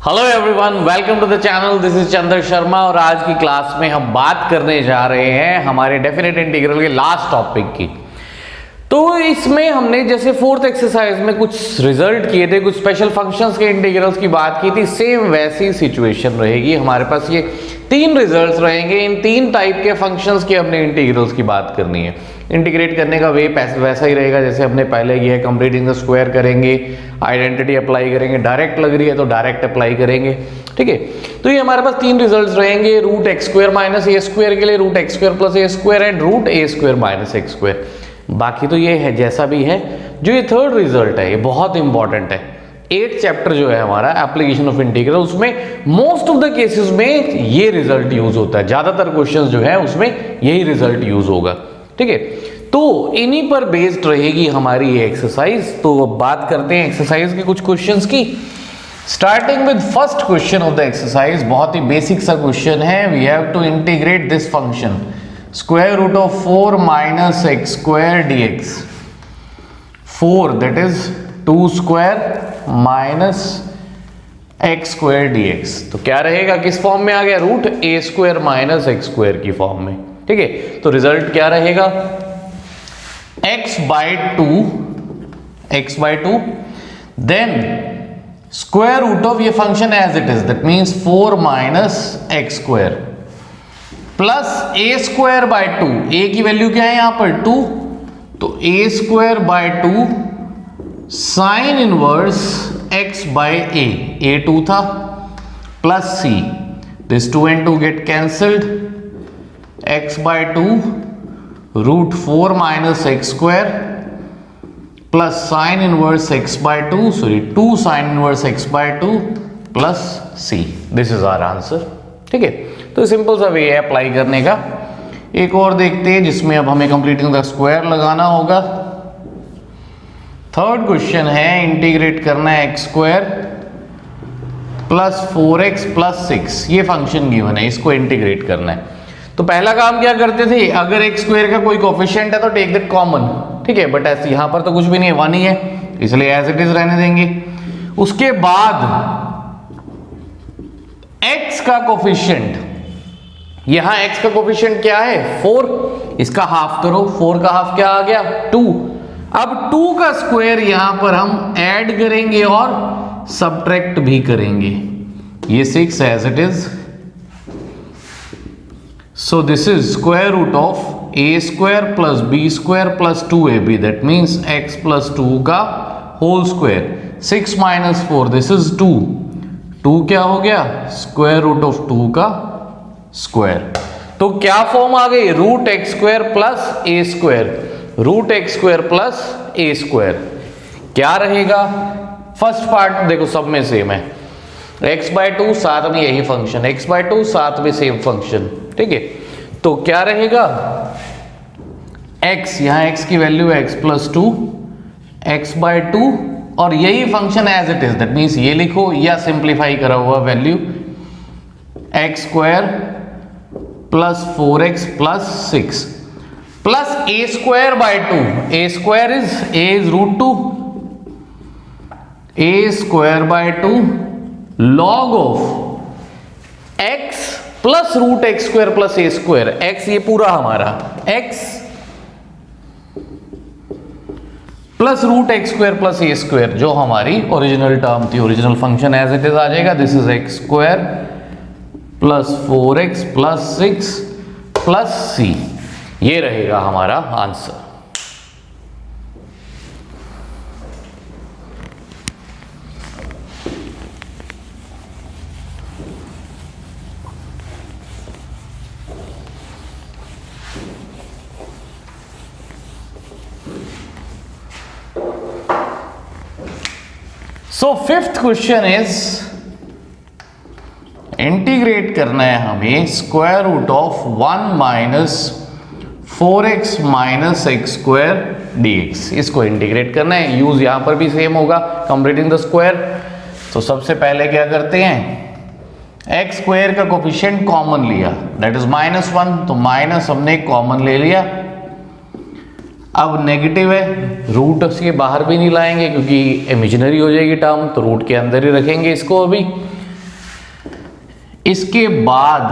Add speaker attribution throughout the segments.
Speaker 1: Hello everyone, welcome to the channel. This is Chandra Sharma और आज की क्लास में हम बात करने जा रहे हैं हमारे डेफिनेट इंटीग्रल के लास्ट टॉपिक की। तो इसमें हमने जैसे फोर्थ एक्सरसाइज में कुछ रिजल्ट किए थे, कुछ स्पेशल फंक्शंस के इंटीग्रल्स की बात की थी, सेम वैसी सिचुएशन रहेगी। हमारे पास ये तीन रिजल्ट्स रहेंगे, इन तीन टाइप के फंक्शंस के अपने इंटीग्रल्स की बात करनी है। इंटीग्रेट करने का वे वैसा ही रहेगा जैसे हमने पहले किया है। कंप्लीटिंग द स्क्वायर करेंगे, आइडेंटिटी अप्लाई करेंगे, डायरेक्ट लग रही है तो डायरेक्ट अप्लाई करेंगे, ठीक है। तो ये हमारे पास तीन रिजल्ट्स रहेंगे, root x square minus a square के लिए root x square plus a square and root a square minus x square. बाकी तो ये है जैसा भी है। जो ये थर्ड रिजल्ट है ये बहुत इंपॉर्टेंट है। 8th चैप्टर जो है हमारा एप्लीकेशन ऑफ इंटीग्रल, उसमें मोस्ट ऑफ द केसेस में ये रिजल्ट यूज होता है। ज्यादातर क्वेश्चंस जो है उसमें यही रिजल्ट यूज होगा, ठीक है। तो इन्हीं पर बेस्ड रहेगी हमारी ये एक्सरसाइज। तो अब बात करते हैं एक्सरसाइज के कुछ क्वेश्चंस की। Starting with first question of the exercise, बहुत ही बेसिक सा क्वेश्चन है। We have to integrate this function square root of 4 minus x square dx। 4 that is 2 square minus x square dx। तो क्या रहेगा, किस फॉर्म में आ गया, root a square minus x square की फॉर्म में, ठीक है। तो रिजल्ट क्या रहेगा, x by 2 then square root of ये function as it is, that means 4 minus x square plus a square by 2। A की वैल्यू क्या है यहां पर 2, तो a square by 2 sine inverse x by a 2 था, plus c, this 2 and 2 get cancelled, x by 2 root 4 minus x square plus sine inverse x by 2, sorry 2 sine inverse x by 2 plus c. This is our answer, ठीक है। तो simple सा वे है apply करने का। एक और देखते हैं जिसमें अब हमें कंप्लीटिंग द स्क्वायर लगाना होगा। थर्ड क्वेश्चन है, इंटीग्रेट करना है x square plus 4x plus 6। ये फंक्शन गिवन है, इसको इंटीग्रेट करना है। तो पहला काम क्या करते थे, अगर एक्स स्क्वायर का कोई कोफिशिएंट है तो टेक दैट कॉमन, ठीक है। बट ऐसे यहां पर तो कुछ भी नहीं है, 1 ही है, इसलिए एज इट इज रहने देंगे। उसके बाद x का कोफिशिएंट, यहां x का कोफिशिएंट क्या है 4, इसका हाफ करो, 4 का हाफ क्या आ गया 2। अब 2 का स्क्वायर यहां पर हम ऐड करेंगे और सबट्रैक्ट भी करेंगे, ये 6 as it is. So this is square root of a square plus b square plus 2ab, that means x plus 2 का whole square. 6 minus 4 this is 2, 2 क्या हो गया स्क्वायर रूट ऑफ 2 का स्क्वायर। तो क्या फॉर्म आ गई, root x square plus a square, root x square plus a square. क्या रहेगा, फर्स्ट पार्ट देखो सब में सेम है, x बाय 2 साथ में यही फंक्शन, x बाय 2 साथ में सेम फंक्शन, ठीक है। तो क्या रहेगा, x, यहां x की वैल्यू है x प्लस 2, x बाय 2 और यही function as it is, that means ये लिखो या सिंप्लीफाई करा हुआ value x square plus 4x plus 6 plus a square by 2। A square is root 2, a square by 2 log of x plus root x square plus a square. x ये पूरा हमारा x plus root x square plus a square, जो हमारी original term थी, original function as it is आ जाएगा। This is x square plus 4x plus 6 plus c, ये रहेगा हमारा आंसर। So fifth question is, integrate करना है हमें square root of 1 minus 4x minus x square dx। इसको इंटीग्रेट करना है, यूज यहां पर भी सेम होगा, कंप्लीटिंग द स्क्वायर। तो सबसे पहले क्या करते हैं, एक्स स्क्वायर का कोफिशिएंट कॉमन लिया, दैट इज -1, तो माइनस हमने कॉमन ले लिया। अब नेगेटिव है, रूट के बाहर भी नहीं लाएंगे क्योंकि इमेजिनरी हो जाएगी टर्म, तो रूट के अंदर ही रखेंगे इसको। अभी इसके बाद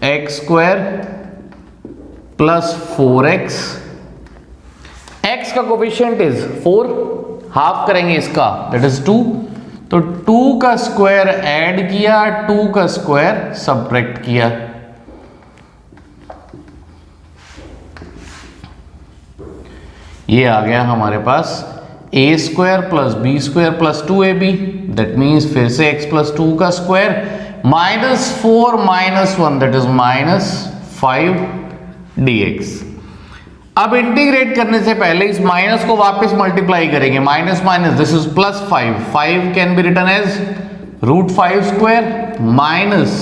Speaker 1: x square plus 4x, x का कोफिशिएंट इज 4, हाफ करेंगे इसका, दैट इज 2, तो 2 का स्क्वायर ऐड किया, 2 का स्क्वायर सबट्रैक्ट किया, ये आ गया हमारे पास a square plus b square plus 2ab, that means फिर से x प्लस 2 का square minus 4 minus 1 that is minus 5 dx। अब इंटीग्रेट करने से पहले इस माइनस को वापस मल्टीप्लाई करेंगे, minus minus this is plus 5, 5 can be written as root 5 square minus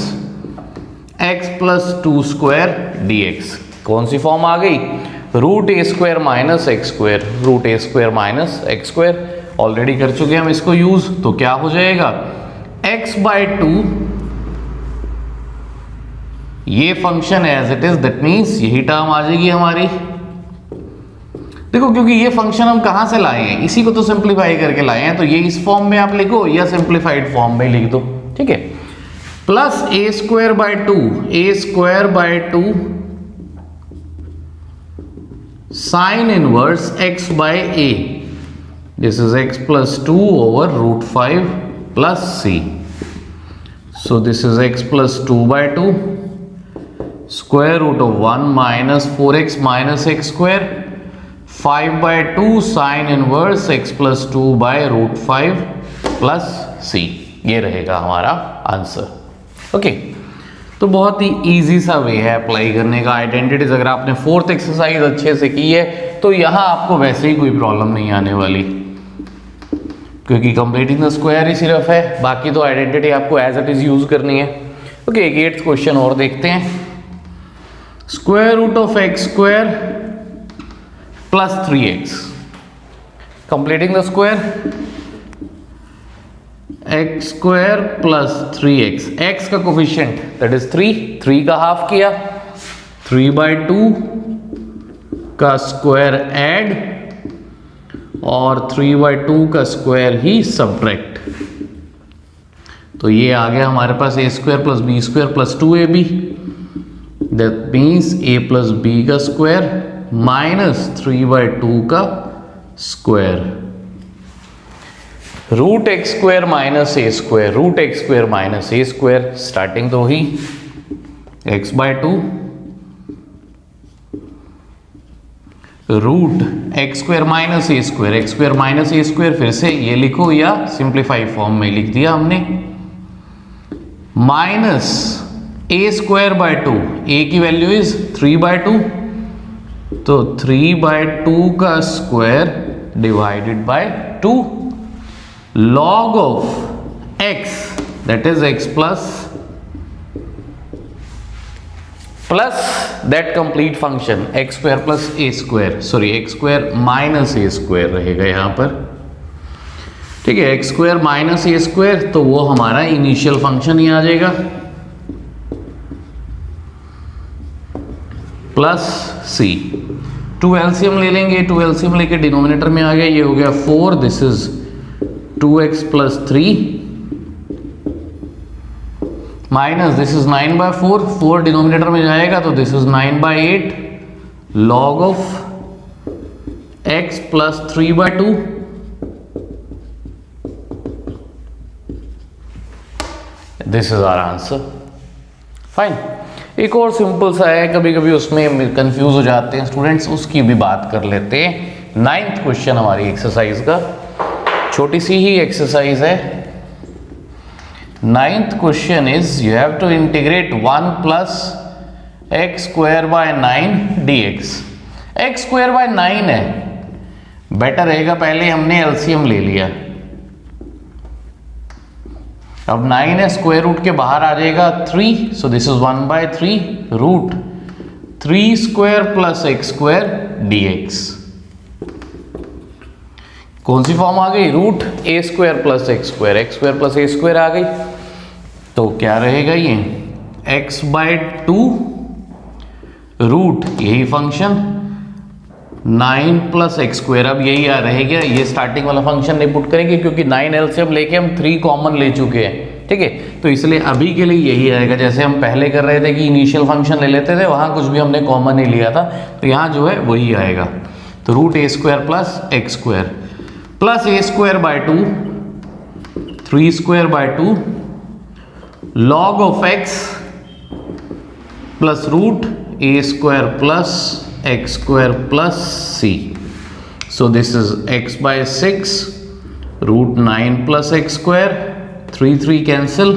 Speaker 1: x plus 2 square dx। कौन सी फॉर्म आ गई? Root a square minus x square, root a square minus x square, already कर चुके हैं हम इसको यूज, तो क्या हो जाएगा x बाय 2, ये function as it is, that means यही टर्म आ जाएगी हमारी। देखो क्योंकि ये फंक्शन हम कहां से लाए हैं, इसी को तो सिंप्लीफाई करके लाए हैं, तो ये इस फॉर्म में आप लिखो या सिंप्लीफाइड फॉर्म में लिख दो, ठीक है। Plus a square by 2, a square by 2 sine inverse x by a, this is x plus 2 over root 5 plus c, so this is x plus 2 by 2 square root of 1 minus 4x minus x square, 5 by 2 sine inverse x plus 2 by root 5 plus c, ये रहेगा हमारा answer, okay. तो बहुत ही easy सा वे है apply करने का identities. अगर आपने फोर्थ एक्सरसाइज अच्छे से की है तो यहां आपको वैसे ही कोई प्रॉब्लम नहीं आने वाली, क्योंकि कंप्लीटिंग द स्क्वायर ही सिर्फ है, बाकी तो आइडेंटिटी आपको एज इट इज यूज करनी है, ओके। एक 8th क्वेश्चन और देखते हैं। Square root of x square plus 3x, completing the square, x square plus 3x, x का कोफिशिएंट दैट इज 3, 3 का हाफ किया, 3 बाय 2 का स्क्वायर ऐड और 3 बाय 2 का स्क्वायर ही सबट्रैक्ट, तो ये आ गया हमारे पास a square plus b square plus 2ab, that means a plus b का स्क्वायर माइनस 3 बाय 2 का square, root x square minus a square, root x square minus a square, starting तो ही x by 2 root x square minus a square, x square minus a square, फिर से ये लिखो या simplify form में लिख दिया हमने, minus a square by 2, a की वैल्यू इज 3 बाय 2, तो 3 बाय 2 का square divided by 2, log of x that is x plus that complete function x square plus a square, sorry x square minus a square रहेगा यहां पर, ठीक है। x square minus a square, तो वो हमारा इनिशियल फंक्शन ही आ जाएगा, plus c, 2 LCM ले लेंगे, 2 एलसीएम लेके डिनोमिनेटर में आ गया, ये हो गया 4, this is 2x plus 3 minus this is 9 by 4, 4 denominator में जाएगा तो this is 9 by 8 log of x plus 3 by 2, this is our answer, fine. एक और सिंपल सा है, कभी कभी उसमें कंफ्यूज हो जाते हैं स्टूडेंट्स, उसकी भी बात कर लेते हैं। 9th क्वेश्चन हमारी एक्सरसाइज का, छोटी सी ही एक्सरसाइज है। 9th question is you have to integrate 1 plus x square by 9 dx। X square by 9 है, बेटर रहेगा पहले हमने एलसीएम ले लिया, अब 9 है, स्क्वायर रूट के बाहर आ जाएगा 3, so this is 1 by 3 root 3 square plus x square dx। कौन सी फॉर्म आ गई? Root a square plus x square, x square plus a square आ गई, तो क्या रहेगा ये x बाय 2 रूट यही फंक्शन 9 प्लस एक्स स्क्वायर, अब यही रह गया, ये स्टार्टिंग वाला फंक्शन नहीं पुट करेंगे क्योंकि 9 एलसीएम लेके हम 3 कॉमन ले चुके हैं, ठीक है। तो इसलिए अभी के लिए यही आएगा। जैसे हम पहले कर रहे थे कि इनिशियल फंक्शन ले लेते थे, वहाँ कुछ भी हमने कॉमन नहीं लिया था, तो यहाँ जो है वही आएगा। तो root a square plus x square plus a square by 2 3 square by 2 log of x plus root a square plus x square plus c. So this is x by 6 root 9 plus x square, 3 cancel,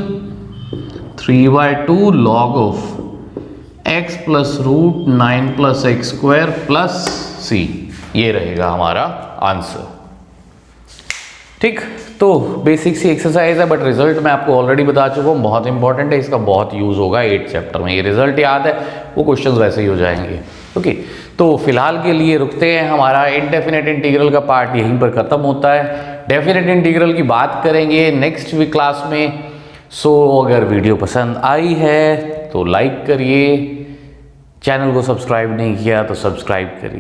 Speaker 1: 3 by 2 log of x plus root 9 plus x square plus c. ये रहेगा हमारा answer. ठीक, तो basic सी exercise है, but result मैं आपको already बता चुका हूँ, बहुत इंपॉर्टेंट है, इसका बहुत यूज होगा 8th चैप्टर में। ये रिजल्ट याद है, वो क्वेश्चंस वैसे ही हो जाएंगे। ओके, तो फिलहाल के लिए रुकते हैं। हमारा इनडेफिनेट इंटीग्रल का पार्ट यहीं पर खत्म होता है। डेफिनेट इंटीग्रल की बात करेंगे नेक्स्ट वीक क्लास में। सो अगर वीडियो पसंद आई है तो लाइक करिए, चैनल को सब्सक्राइब नहीं किया तो सब्सक्राइब करिए।